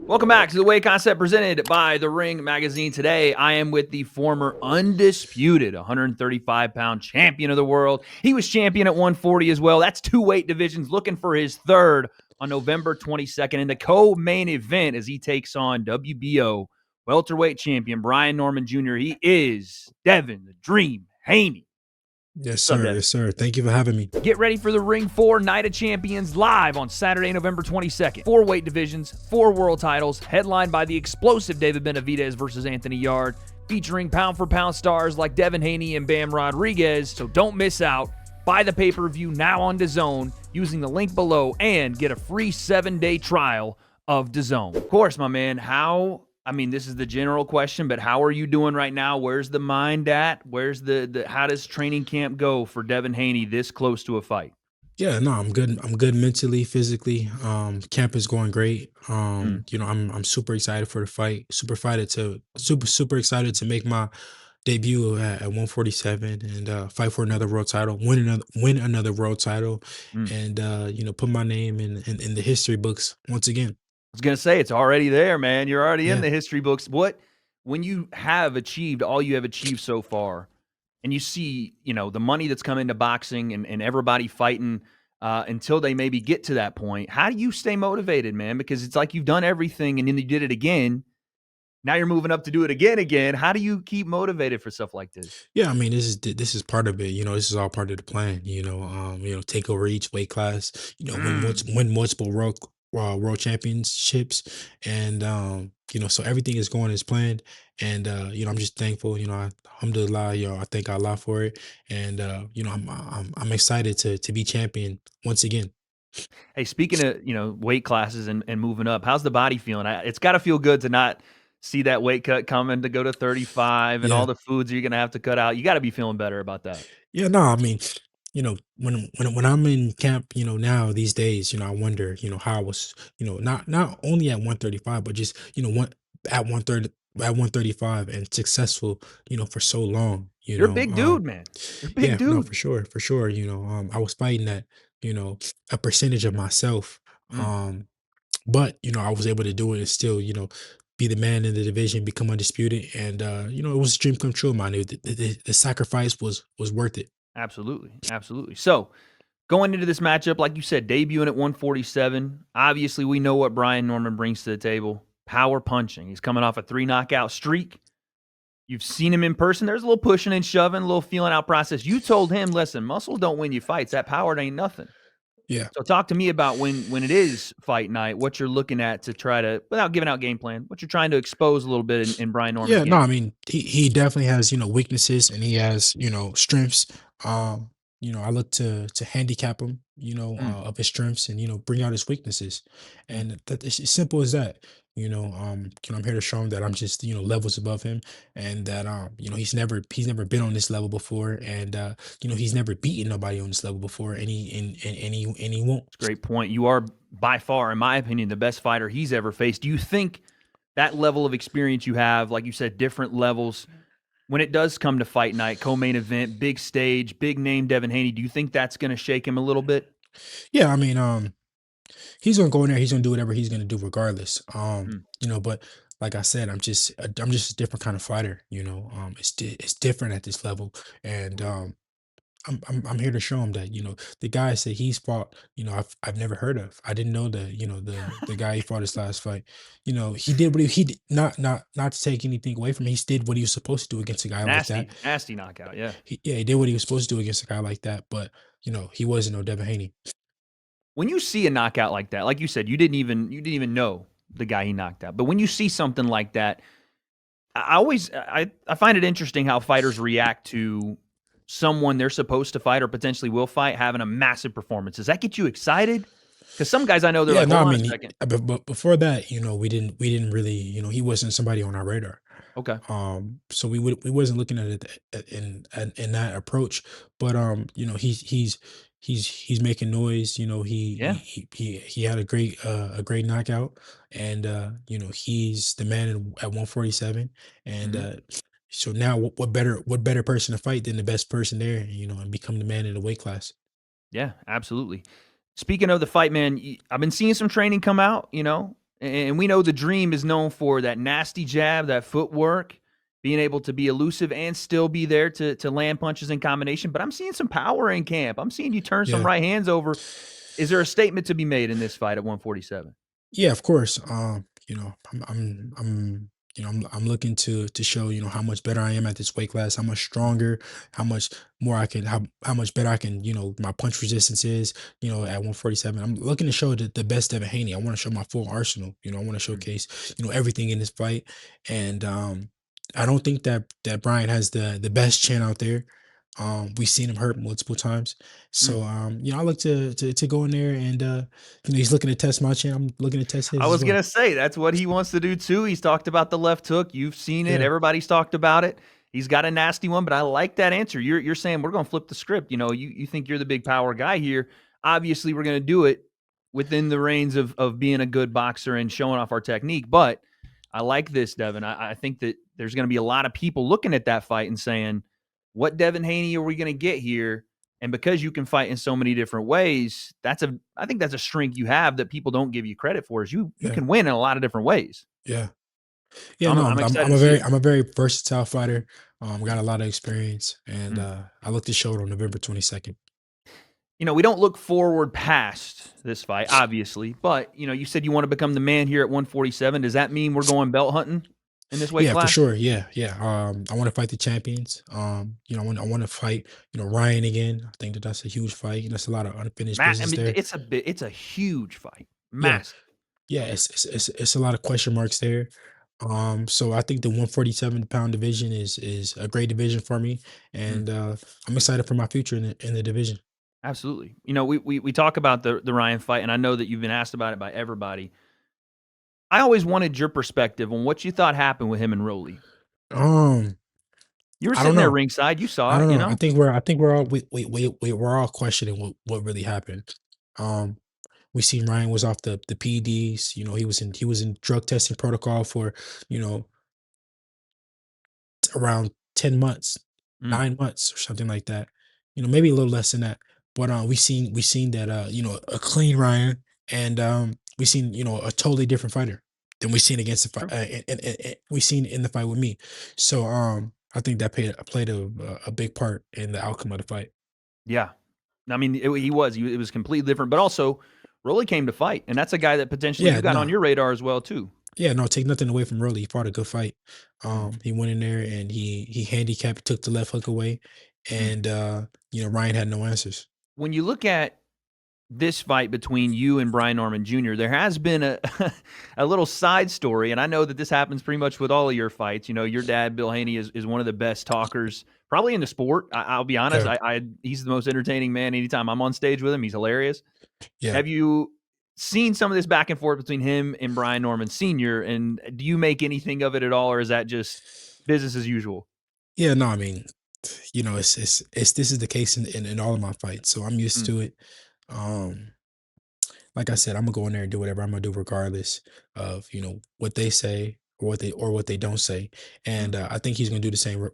Welcome back to the W.A.D.E Concept presented by The Ring Magazine. Today, I am with the former undisputed 135-pound champion of the world. He was champion at 140 as well. That's two weight divisions, looking for his third on November 22nd in the co-main event as he takes on WBO welterweight champion Brian Norman Jr. He is Devin the Dream Haney. Yes, What's up, sir. Devin? Yes, sir. Thank you for having me. Get ready for the Ring 4 Night of Champions live on Saturday, November 22nd. 4 weight divisions, 4 world titles, headlined by the explosive David Benavidez versus Anthony Yarde, featuring pound-for-pound stars like Devin Haney and Bam Rodriguez. So don't miss out. Buy the pay-per-view now on DAZN using the link below and get a free 7-day trial of DAZN. Of course, my man, this is the general question, but how are you doing right now? Where's the mind at? Where's how does training camp go for Devin Haney this close to a fight? Yeah, no, I'm good. I'm good mentally, physically. Camp is going great. Mm. I'm super excited for the fight. Super excited to make my debut at 147 and fight for another world title, win another world title, Mm. and put my name in the history books once again. I was gonna say it's already there, man. You're already in Yeah. the history books. When you have achieved all you have achieved so far, and you see, the money that's come into boxing and everybody fighting until they maybe get to that point, how do you stay motivated, man? Because it's like you've done everything and then you did it again. Now you're moving up to do it again. How do you keep motivated for stuff like this? Yeah, I mean, this is part of it. This is all part of the plan. Take over each weight class. Mm. Win multiple world championships, and so everything is going as planned. And I'm just thankful. Alhamdulillah, I thank Allah for it. And I'm excited to be champion once again. Hey, speaking of, weight classes and moving up, how's the body feeling? It's got to feel good to not see that weight cut coming to go to 35 and all Yeah. the foods you're going to have to cut out. You got to be feeling better about that. Yeah, no, I mean, when I'm in camp, now these days, I wonder, how I was, not only at 135, but just, at 130 at 135 and successful, for so long, You're a big dude, man. You're a big yeah, no, dude. for sure, I was fighting at, you know, a percentage of myself. Mm. Um, but I was able to do it and still, be the man in the division, become undisputed, and it was a dream come true, man. The sacrifice was worth it. Absolutely. Absolutely. So, going into this matchup, like you said, debuting at 147, obviously we know what Brian Norman brings to the table. Power punching. He's coming off a 3 knockout streak. You've seen him in person. There's a little pushing and shoving, a little feeling out process. You told him, listen, muscle don't win you fights. That power ain't nothing. Yeah. So talk to me about when it is fight night, what you're looking at to try to, without giving out game plan, what you're trying to expose a little bit in Brian Norman's Yeah, no, game. I mean, he definitely has, weaknesses and he has, strengths. I look to handicap him, Mm, of his strengths and, bring out his weaknesses. mm. And that it's as simple as that. I'm here to show him that I'm just, levels above him and that he's never been on this level before and he's never beaten nobody on this level before and he won't. It's a great point. You are by far, in my opinion, the best fighter he's ever faced. Do you think that level of experience you have, like you said, different levels, when it does come to fight night, co-main event, big stage, big name Devin Haney, do you think that's going to shake him a little bit? Yeah, I mean, he's gonna go in there. He's gonna do whatever he's gonna do regardless. Mm, But like I said, I'm just a different kind of fighter. It's different at this level, and I'm here to show him that the guys that he's fought. I've never heard of. I didn't know that the guy he fought his last fight. He did what he did. Not to take anything away from him. He did what he was supposed to do against a guy like that. nasty, nasty knockout. Yeah. He did what he was supposed to do against a guy like that. But he wasn't no Devin Haney. When you see a knockout like that, like you said, you didn't even know the guy he knocked out. But when you see something like that, I find it interesting how fighters react to someone they're supposed to fight or potentially will fight having a massive performance. Does that get you excited? Because some guys I know they're Yeah, like, no, hold I on a mean, second. but before that, we didn't really, he wasn't somebody on our radar. Okay. So we wasn't looking at it in that approach. But he's making noise. Yeah. He had a great knockout, and he's the man at 147, and Hmm. so now what better person to fight than the best person there, and become the man in the weight class. Yeah, absolutely. Speaking of the fight, man, I've been seeing some training come out. And we know the Dream is known for that nasty jab, that footwork, being able to be elusive and still be there to land punches in combination. But I'm seeing some power in camp. I'm seeing you turn some Yeah. right hands over. Is there a statement to be made in this fight at 147? Yeah, of course. I'm looking to show, how much better I am at this weight class, how much stronger, how much more I can, how much better I can, my punch resistance is, at 147. I'm looking to show the best Devin Haney. I want to show my full arsenal. I want to Mm, showcase, everything in this fight. And I don't think that Brian has the best chin out there. We've seen him hurt multiple times. mm. So I look to go in there and he's looking to test my chin. I'm looking to test I his as was well. gonna say that's what he wants to do too. He's talked about the left hook. You've seen it. Yeah, Everybody's talked about it. He's got a nasty one, but I like that answer. You're saying we're gonna flip the script. You think you're the big power guy here. Obviously, we're gonna do it within the reins of being a good boxer and showing off our technique. But I like this, Devin. I think that there's gonna be a lot of people looking at that fight and saying, what Devin Haney are we gonna get here? And because you can fight in so many different ways, I think that's a strength you have that people don't give you credit for is you yeah, can win in a lot of different ways. yeah, So yeah. I'm No, I'm I'm excited I'm to a see very it. I'm a very versatile fighter. Got a lot of experience, and Mm. I look to show it on November 22nd. We don't look forward past this fight, obviously, but you said you want to become the man here at 147. Does that mean we're going belt hunting in this weight Yeah, for class? sure. Yeah, yeah. I want to fight the champions. I want to fight, Ryan again. I think that's a huge fight. That's a lot of unfinished I business mean, there. it's a huge fight, Yeah, massive. yeah. It's a lot of question marks there. So I think the 147-pound division is a great division for me, Mm, and I'm excited for my future in the division. absolutely. We talk about the Ryan fight, and I know that you've been asked about it by everybody. I always wanted your perspective on what you thought happened with him and Rolly. Um, You were I don't sitting there know. ringside, you I saw don't it. know. I think we're all we're all questioning what really happened. Um, we seen Ryan was off the PEDs. He was in drug testing protocol for you know around 10 months, Mm, 9 months, or something like that. Maybe a little less than that. But we seen that a clean Ryan, and we seen a totally different fighter than we seen against the fight, sure. and we seen in the fight with me. So I think that played a big part in the outcome of the fight. Yeah. I mean, it was completely different, but also Rolly came to fight, and that's a guy that potentially you Yeah, got on no, your radar as well too. yeah, no, take nothing away from Rolly. He fought a good fight. Mm, He went in there and he handicapped, took the left hook away, mm. and Ryan had no answers. When you look at this fight between you and Brian Norman Jr., there has been a a little side story, and I know that this happens pretty much with all of your fights. Your dad, Bill Haney, is one of the best talkers probably in the sport. I'll be honest, Yeah, he's the most entertaining man anytime I'm on stage with him. He's hilarious. yeah. Have you seen some of this back and forth between him and Brian Norman Sr., and do you make anything of it at all, or is that just business as usual? Yeah, no, I mean, it's this is the case in all of my fights, so I'm used Mm, to it. Um, like I said, I'm gonna go in there and do whatever I'm gonna do, regardless of what they say or what they don't say, mm. and I think he's gonna do the same,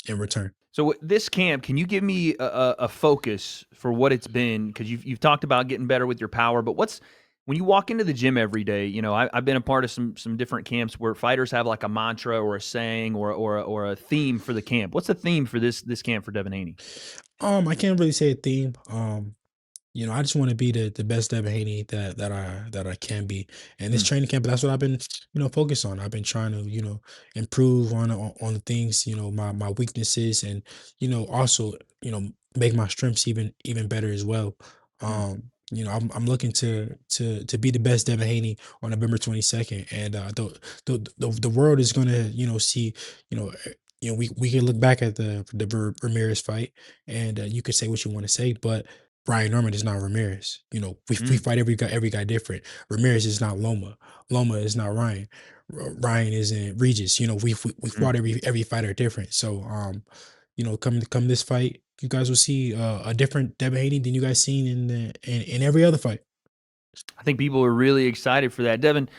in return. So this camp, can you give me a focus for what it's been? Because you've talked about getting better with your power, but what's when you walk into the gym every day? I've been a part of some different camps where fighters have like a mantra or a saying or a theme for the camp. What's the theme for this camp for Devin Haney? I can't really say a theme. I just want to be the best Devin Haney that I can be. And this Mm, training camp, that's what I've been, focused on. I've been trying to, improve on the things, my weaknesses, and, also, make my strengths even better as well. mm, I'm looking to be the best Devin Haney on November 22nd. And the world is gonna, see, you know, we can look back at the Ramirez fight, and you can say what you want to say, but Brian Norman is not Ramirez. We mm, fight every guy different. Ramirez is not Loma. Loma is not Ryan. Ryan isn't Regis. We mm. fought every fighter different. So come this fight, you guys will see a different Devin Haney than you guys seen in every other fight. I think people are really excited for that, Devin.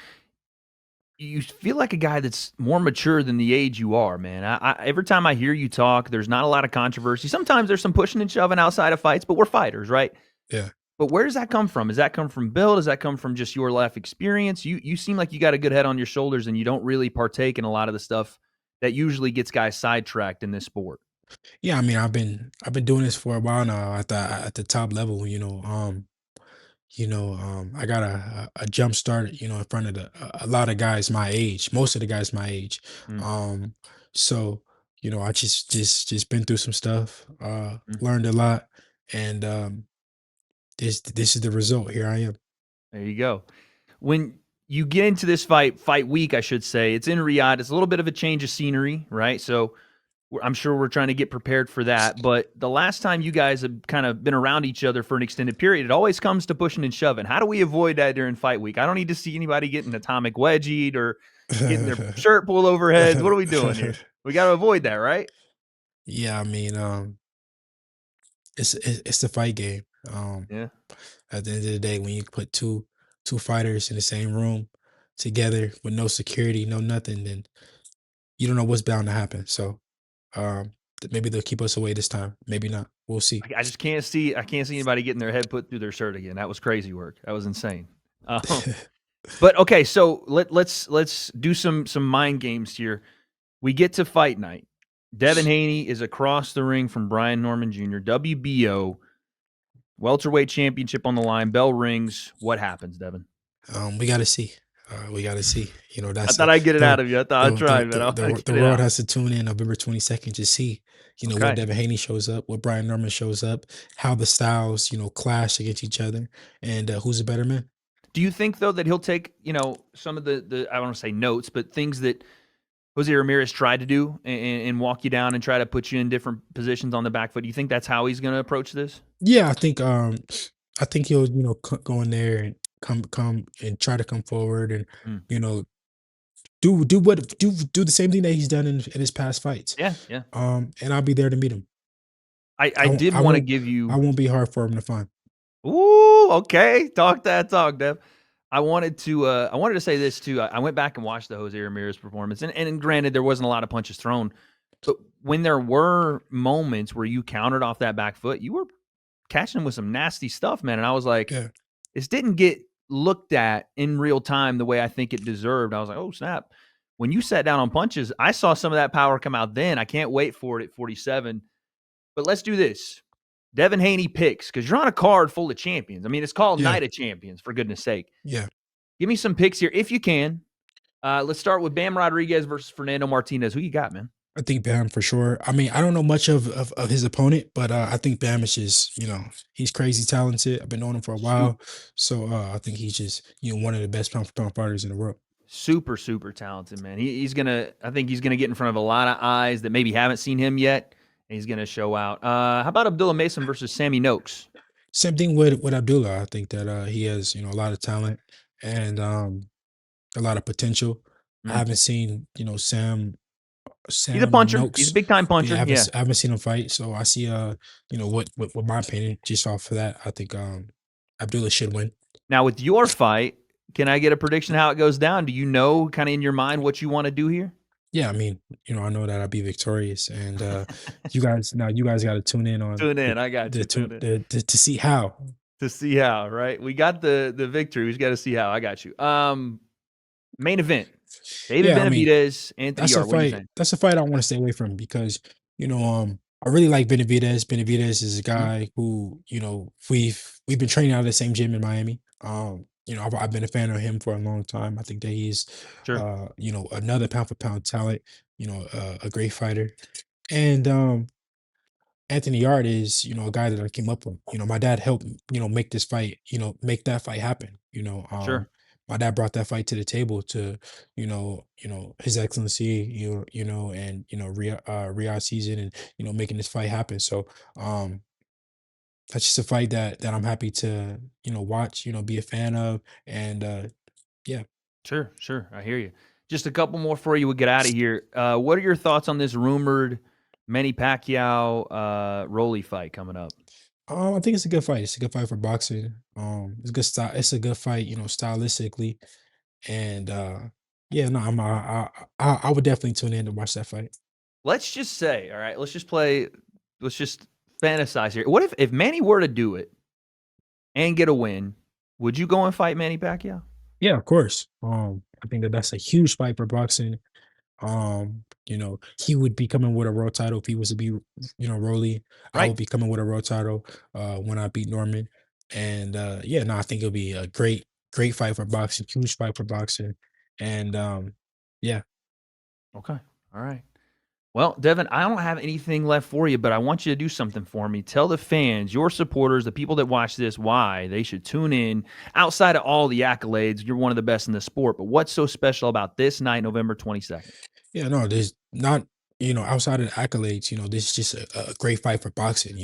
You feel like a guy that's more mature than the age you are, man. Every time I hear you talk, there's not a lot of controversy. Sometimes there's some pushing and shoving outside of fights, but we're fighters, right? Yeah. But where does that come from? Does that come from Bill? Does that come from just your life experience? You seem like you got a good head on your shoulders, and you don't really partake in a lot of the stuff that usually gets guys sidetracked in this sport. Yeah, I mean, I've been doing this for a while now at the top level. I got a jump start, in front of a lot of guys my age, most of the guys my age. Mm, Um, so I just been through some stuff, mm. learned a lot, and this is the result. Here I am. There you go. When you get into this fight week, I should say, it's in Riyadh. It's a little bit of a change of scenery, right? So I'm sure we're trying to get prepared for that. But the last time you guys have kind of been around each other for an extended period, it always comes to pushing and shoving. How do we avoid that during fight week? I don't need to see anybody getting atomic wedgied or getting their shirt pulled over heads. What are we doing here? We got to avoid that, right? Yeah, I mean, it's the fight game. Yeah. At the end of the day, when you put two fighters in the same room together with no security, no nothing, then you don't know what's bound to happen. So maybe they'll keep us away this time. Maybe not. We'll see. I just can't see. I can't see anybody getting their head put through their shirt again. That was crazy work. That was insane. Um, but okay, so let's do some mind games here. We get to fight night. Devin Haney is across the ring from Brian Norman Jr. WBO welterweight championship on the line. Bell rings. What happens, Devin? We got to see. We got to see. I That's thought I'd get it the out of you. I thought I'd try, man. I want to the get it world out. has to tune in November 22nd to see. What Okay. Devin Haney shows up, what Brian Norman shows up, how the styles clash against each other, and who's a better man. Do you think though that he'll take some of the I don't want to say notes, but things that Jose Ramirez tried to do and walk you down and try to put you in different positions on the back foot? Do you think that's how he's going to approach this? Yeah, I think he'll go in there and come and try to come forward and Mm. you know do the same thing that he's done in his past fights. Yeah, yeah. And I'll be there to meet him. I did I want to won't give I you. won't be hard for him to find. Ooh, okay. Talk that talk, Dev. I wanted to say this too. I went back and watched the Jose Ramirez performance, and granted there wasn't a lot of punches thrown, but when there were moments where you countered off that back foot, you were catching him with some nasty stuff, man. And I was like, Yeah, this didn't get looked at in real time the way I think it deserved. I was like, oh snap. When you sat down on punches, I saw some of that power come out then. I can't wait for it at 47. But let's do this. Devin Haney picks, because you're on a card full of champions. I mean, it's called yeah, Night of Champions, for goodness sake. yeah. Give me some picks here if you can. Let's start with Bam Rodriguez versus Fernando Martinez. Who you got, man? I think Bam for sure. I mean, I don't know much of his opponent, but I think Bam is just, he's crazy talented. I've been knowing him for a Super, while. So I think he's just, one of the best pound for pound fighters in the world. super, super talented, man. I think he's gonna get in front of a lot of eyes that maybe haven't seen him yet, and he's gonna show out. How about Abdullah Mason versus Sammy Noakes? Same thing with Abdullah. I think that he has, a lot of talent and a lot of potential. I Mm. haven't seen, He's a Sam puncher. He's a Noakes. big time Yeah, puncher. Yeah. I haven't seen him fight. So I see what my opinion, just off of that, I think Abdullah should win. Now with your fight, can I get a prediction how it goes down? Do you know kind of in your mind what you want to do here? Yeah, I mean, I know that I'll be victorious, and you guys got to tune in on Tune in. I got you. Tune in. to see how. To see how, right? We got the victory. We just got to see how. I got you. Main event. David Yeah, I mean, Benavidez, Anthony Yard. What do you think? That's a fight I want to stay away from because I really like Benavidez. Benavidez is a Mhm. guy who we've been training out of the same gym in Miami. I've been a fan of him for a long time. I think that he's Sure. another pound for pound talent. A great fighter, and Anthony Yard is, a guy that I came up with. My dad helped, make this fight, make that fight happen. Sure. My dad brought that fight to the table to, His Excellency, and Riyadh season and making this fight happen. So that's just a fight that I'm happy to, watch, be a fan of. And yeah. Sure. Sure. I hear you. Just a couple more before you would get out of here. What are your thoughts on this rumored Manny Pacquiao Rolly fight coming up? I think it's a good fight. It's a good fight for boxing. It's a good style. It's a good fight, stylistically. And yeah, no, I would definitely tune in to watch that fight. Let's just say, all right, let's just fantasize here. What if Manny were to do it? and get a win, would you go and fight Manny Pacquiao? Yeah, of course. I think that that's a huge fight for boxing. He would be coming with a world title if he was to be, Rolly. I Right. would be coming with a world title when I beat Norman. And yeah, no, I think it'll be a great fight for boxing, huge fight for boxing. And yeah. Okay. All right. Well, Devin, I don't have anything left for you, but I want you to do something for me. Tell the fans, your supporters, the people that watch this, why they should tune in. Outside of all the accolades, you're one of the best in the sport. But what's so special about this night, November 22nd? Yeah, no, there's not, outside of the accolades, this is just a great fight for boxing.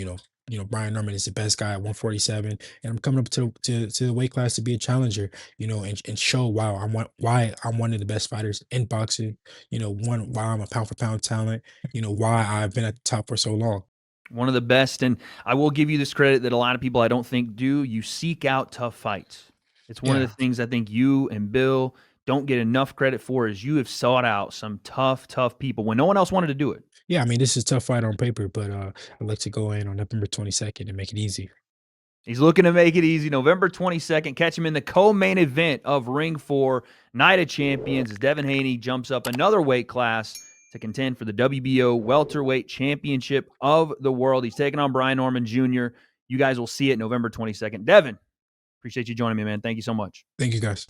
Brian Norman is the best guy at 147, and I'm coming up to the weight class to be a challenger, and show why I'm one of the best fighters in boxing. Why I'm a pound for pound talent. Why I've been at the top for so long. One of the best. And I will give you this credit that a lot of people I don't think do. You seek out tough fights. It's one of the Yeah, things I think you and Bill don't get enough credit for is you have sought out some tough people when no one else wanted to do it. yeah. I mean, this is a tough fight on paper, but I'd like to go in on November 22nd and make it easy. He's looking to make it easy. November 22nd, catch him in the co-main event of Ring 4 Night of Champions as Devin Haney jumps up another weight class to contend for the WBO Welterweight Championship of the World. He's taking on Brian Norman Jr. You guys will see it November 22nd. Devin, appreciate you joining me, man. Thank you so much. Thank you, guys.